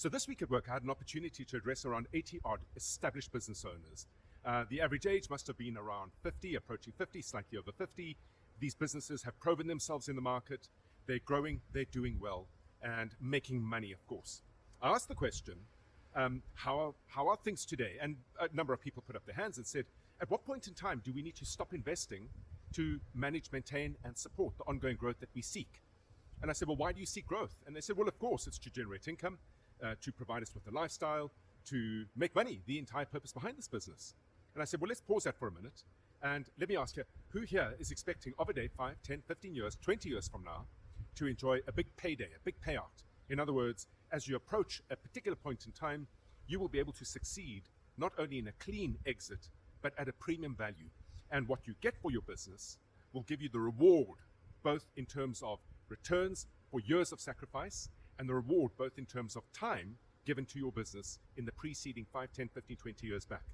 So this week at work, I had an opportunity to address around 80 odd established business owners. The average age must have been around 50, approaching 50, slightly over 50. These businesses have proven themselves in the market. They're growing, they're doing well, and making money, of course. I asked the question, how are things today? And a number of people put up their hands and said, at what point in time do we need to stop investing to manage, maintain, and support the ongoing growth that we seek? And I said, well, why do you seek growth? And they said, well, of course, it's to generate income, to provide us with a lifestyle, to make money, the entire purpose behind this business. And I said, well, let's pause that for a minute. And let me ask you, who here is expecting of a day, 5, 10, 15 years, 20 years from now, to enjoy a big payday, a big payout? In other words, as you approach a particular point in time, you will be able to succeed not only in a clean exit, but at a premium value. And what you get for your business will give you the reward, both in terms of returns for years of sacrifice, and the reward both in terms of time given to your business in the preceding 5, 10, 15, 20 years back.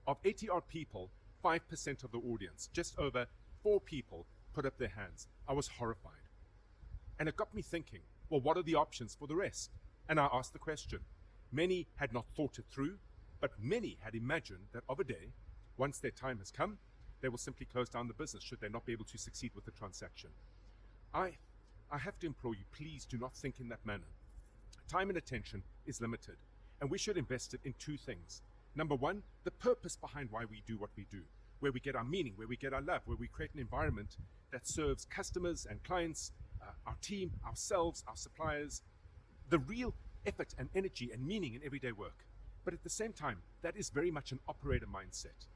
Of 80 odd people, 5% of the audience, just over 4 people, put up their hands. I was horrified. And it got me thinking, well, what are the options for the rest? And I asked the question. Many had not thought it through, but many had imagined that of a day, once their time has come, they will simply close down the business should they not be able to succeed with the transaction. I have to implore you, please do not think in that manner. Time and attention is limited, and we should invest it in 2 things. Number 1, the purpose behind why we do what we do, where we get our meaning, where we get our love, where we create an environment that serves customers and clients, our team, ourselves, our suppliers, the real effort and energy and meaning in everyday work. But at the same time, that is very much an operator mindset.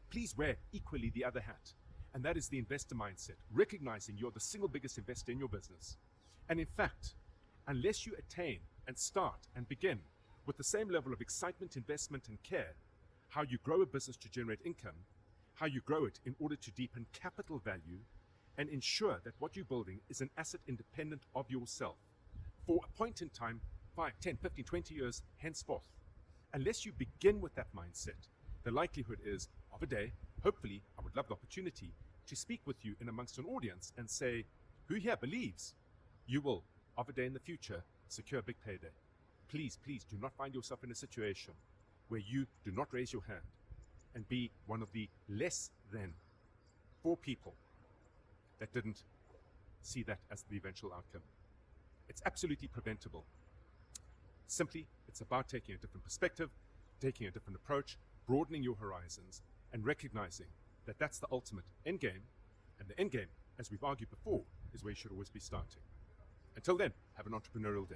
Please wear equally the other hat, and that is the investor mindset, recognizing you're the single biggest investor in your business. And in fact, unless you attain and start and begin with the same level of excitement, investment, and care, how you grow a business to generate income, how you grow it in order to deepen capital value, and ensure that what you're building is an asset independent of yourself for a point in time, 5, 10, 15, 20 years henceforth. Unless you begin with that mindset, the likelihood is of a day, hopefully, I would love the opportunity to speak with you in amongst an audience and say, who here believes you will, of a day in the future, secure a big payday? Please, please do not find yourself in a situation where you do not raise your hand and be one of the less than 4 people that didn't see that as the eventual outcome. It's absolutely preventable. Simply, it's about taking a different perspective, taking a different approach, broadening your horizons, and recognizing that that's the ultimate end game. And the end game, as we've argued before, is where you should always be starting. Until then, have an entrepreneurial day.